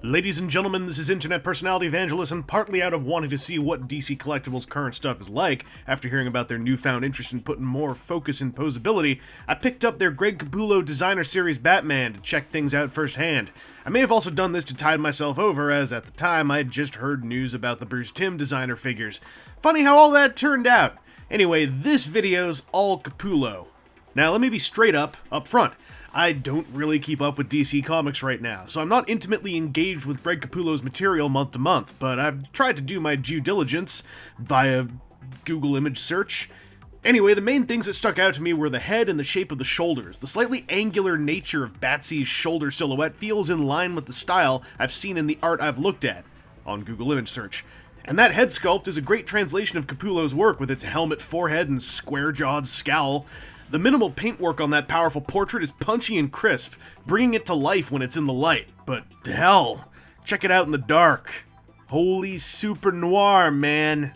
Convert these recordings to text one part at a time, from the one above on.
Ladies and gentlemen, this is internet personality Vangelus, and partly out of wanting to see what DC Collectibles' current stuff is like, after hearing about their newfound interest in putting more focus in posability, I picked up their Greg Capullo Designer Series Batman to check things out firsthand. I may have also done this to tide myself over, as at the time I had just heard news about the Bruce Timm designer figures. Funny how all that turned out. Anyway, this video's all Capullo. Now let me be straight up front. I don't really keep up with DC Comics right now, so I'm not intimately engaged with Greg Capullo's material month to month, but I've tried to do my due diligence via Google image search. Anyway, the main things that stuck out to me were the head and the shape of the shoulders. The slightly angular nature of Batsy's shoulder silhouette feels in line with the style I've seen in the art I've looked at on Google image search. And that head sculpt is a great translation of Capullo's work with its helmet forehead and square-jawed scowl. The minimal paintwork on that powerful portrait is punchy and crisp, bringing it to life when it's in the light. But hell, check it out in the dark. Holy super noir, man.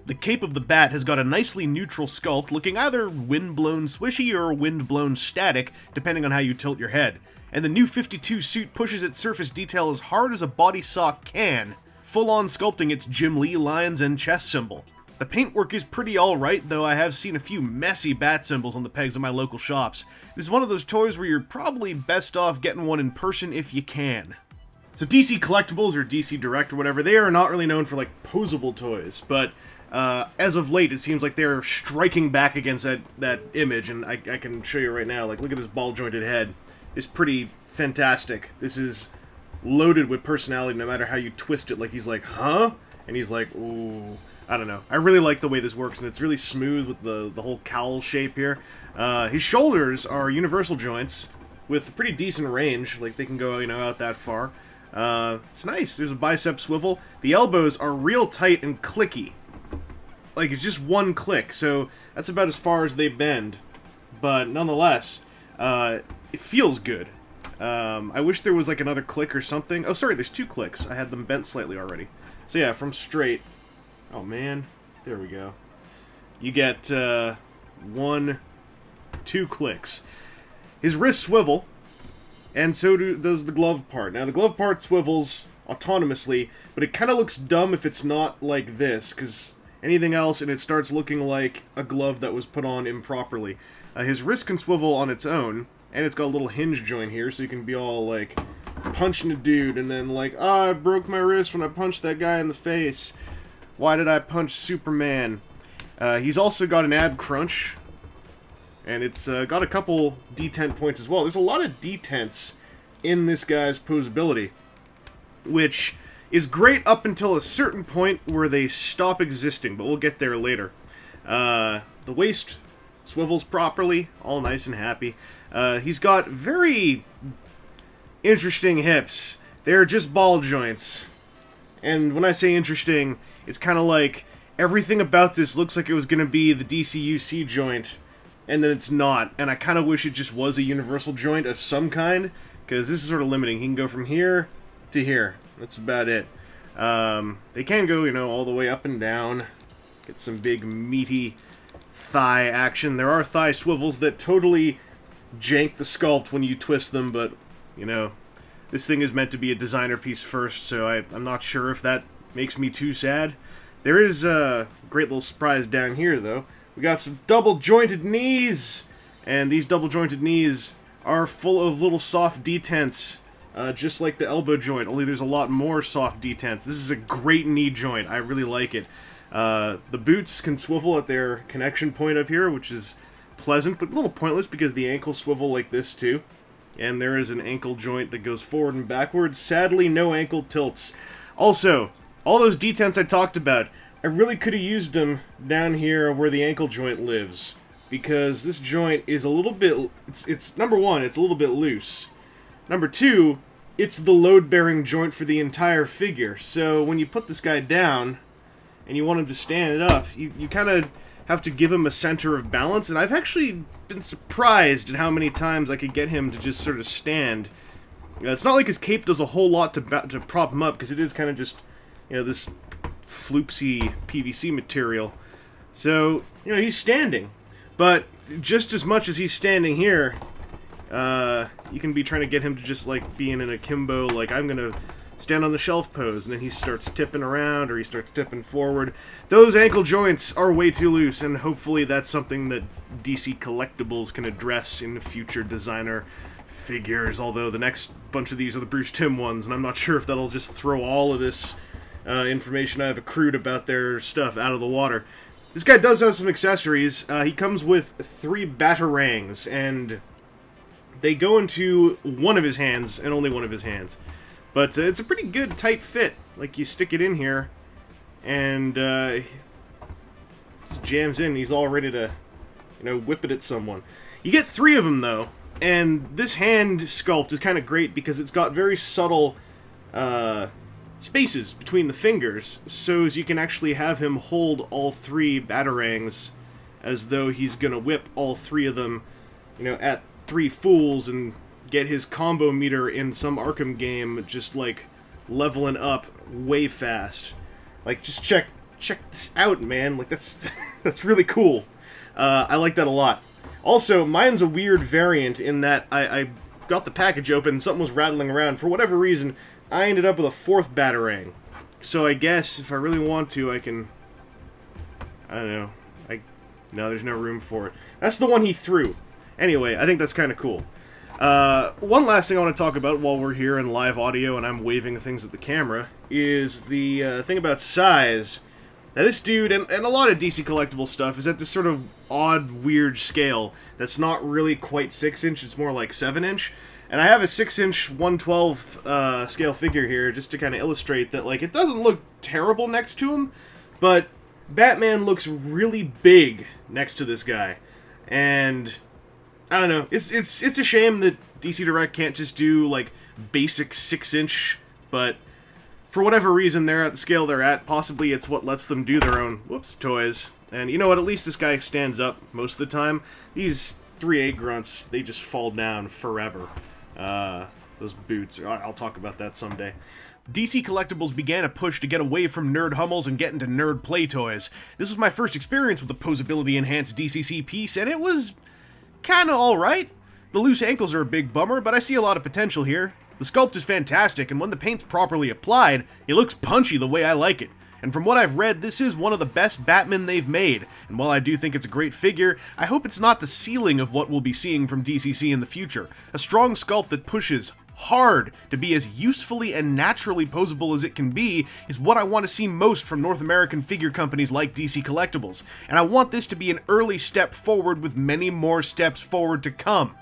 The cape of the bat has got a nicely neutral sculpt, looking either wind-blown swishy or wind-blown static, depending on how you tilt your head. And the new 52 suit pushes its surface detail as hard as a body sock can, full-on sculpting its Jim Lee lines and chest symbol. The paintwork is pretty alright, though I have seen a few messy bat symbols on the pegs of my local shops. This is one of those toys where you're probably best off getting one in person if you can. So DC Collectibles, or DC Direct or whatever, they are not really known for like posable toys, but as of late it seems like they're striking back against that image, and I can show you right now. Like, look at this ball-jointed head. It's pretty fantastic. This is loaded with personality no matter how you twist it. Like, he's like, huh? And he's like, ooh. I don't know. I really like the way this works, and it's really smooth with the whole cowl shape here. His shoulders are universal joints with a pretty decent range. Like, they can go, you know, out that far. It's nice. There's a bicep swivel. The elbows are real tight and clicky. Like, it's just one click, so that's about as far as they bend. But nonetheless, it feels good. I wish there was, like, another click or something. Oh, sorry, there's two clicks. I had them bent slightly already. So yeah, from straight... Oh man, there we go. You get 2 clicks. His wrists swivel, and so does the glove part. Now the glove part swivels autonomously, but it kind of looks dumb if it's not like this, because anything else and it starts looking like a glove that was put on improperly. His wrist can swivel on its own, and it's got a little hinge joint here, so you can be all like punching a dude, and then like, I broke my wrist when I punched that guy in the face. Why did I punch Superman? He's also got an ab crunch, and it's got a couple detent points as well. There's a lot of detents in this guy's posability, which is great up until a certain point where they stop existing, but we'll get there later. The waist swivels properly, all nice and happy. He's got very interesting hips. They're just ball joints. And when I say interesting, it's kind of like everything about this looks like it was going to be the DCUC joint, and then it's not. And I kind of wish it just was a universal joint of some kind, because this is sort of limiting. He can go from here to here. That's about it. They can go, you know, all the way up and down. Get some big, meaty thigh action. There are thigh swivels that totally jank the sculpt when you twist them, but, you know, this thing is meant to be a designer piece first, so I'm not sure if that makes me too sad. There is a great little surprise down here, though. We got some double-jointed knees, and these double-jointed knees are full of little soft detents, just like the elbow joint, only there's a lot more soft detents. This is a great knee joint. I really like it. The boots can swivel at their connection point up here, which is pleasant, but a little pointless because the ankles swivel like this, too. And there is an ankle joint that goes forward and backwards. Sadly, no ankle tilts. Also, all those detents I talked about, I really could have used them down here where the ankle joint lives, because this joint is a little bit, it's number one, it's a little bit loose. Number two, it's the load-bearing joint for the entire figure, so when you put this guy down and you want him to stand up, you kind of have to give him a center of balance, and I've actually been surprised at how many times I could get him to just sort of stand. It's not like his cape does a whole lot to prop him up, because it is kind of just, you know, this floopsy PVC material. So, you know, he's standing. But just as much as he's standing here, you can be trying to get him to just, like, be in an akimbo, like, I'm gonna stand on the shelf pose, and then he starts tipping around, or he starts tipping forward. Those ankle joints are way too loose, and hopefully that's something that DC Collectibles can address in future designer figures, although the next bunch of these are the Bruce Timm ones, and I'm not sure if that'll just throw all of this information I've accrued about their stuff out of the water. This guy does have some accessories. He comes with 3 batarangs, and they go into one of his hands, and only one of his hands. But it's a pretty good, tight fit. Like, you stick it in here, and just jams in, and he's all ready to, you know, whip it at someone. You get 3 of them, though, and this hand sculpt is kind of great because it's got very subtle spaces between the fingers, so as you can actually have him hold all 3 batarangs as though he's gonna whip all 3 of them, you know, at 3 fools and get his combo meter in some Arkham game just, like, leveling up way fast. Like, just check this out, man. Like, that's that's really cool. I like that a lot. Also, mine's a weird variant in that I got the package open and something was rattling around. For whatever reason, I ended up with a 4th batarang. So I guess if I really want to, I can... I don't know. No, there's no room for it. That's the one he threw. Anyway, I think that's kind of cool. One last thing I want to talk about while we're here in live audio and I'm waving things at the camera is the thing about size. Now this dude, and a lot of DC Collectible stuff, is at this sort of odd, weird scale that's not really quite 6-inch, it's more like 7-inch. And I have a 6-inch 1/12 scale figure here just to kind of illustrate that, like, it doesn't look terrible next to him, but Batman looks really big next to this guy. And I don't know. It's a shame that DC Direct can't just do, like, basic 6-inch, but for whatever reason they're at the scale they're at. Possibly it's what lets them do their own, toys. And you know what? At least this guy stands up most of the time. These 3A grunts, they just fall down forever. Those boots. I'll talk about that someday. DC Collectibles began a push to get away from nerd Hummels and get into nerd play toys. This was my first experience with a posability-enhanced DCC piece, and it was kinda alright. The loose ankles are a big bummer, but I see a lot of potential here. The sculpt is fantastic, and when the paint's properly applied, it looks punchy the way I like it. And from what I've read, this is one of the best Batman they've made, and while I do think it's a great figure, I hope it's not the ceiling of what we'll be seeing from DCC in the future. A strong sculpt that pushes hard to be as usefully and naturally posable as it can be is what I want to see most from North American figure companies like DC Collectibles, and I want this to be an early step forward with many more steps forward to come.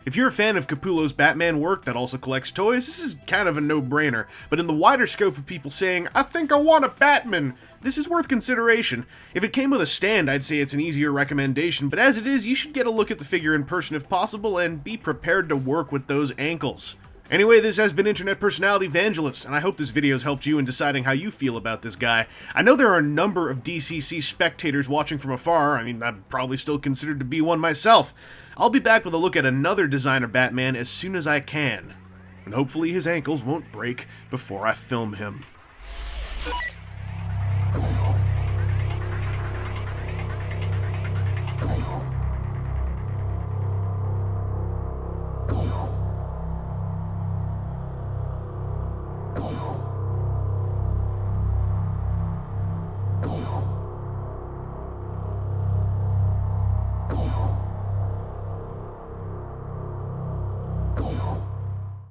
If you're a fan of Capullo's Batman work that also collects toys, this is kind of a no-brainer, but in the wider scope of people saying, I think I want a Batman, this is worth consideration. If it came with a stand, I'd say it's an easier recommendation, but as it is, you should get a look at the figure in person if possible, and be prepared to work with those ankles. Anyway, this has been Internet Personality Vangelus, and I hope this video has helped you in deciding how you feel about this guy. I know there are a number of DCC spectators watching from afar. I mean, I'm probably still considered to be one myself. I'll be back with a look at another designer Batman as soon as I can. And hopefully his ankles won't break before I film him.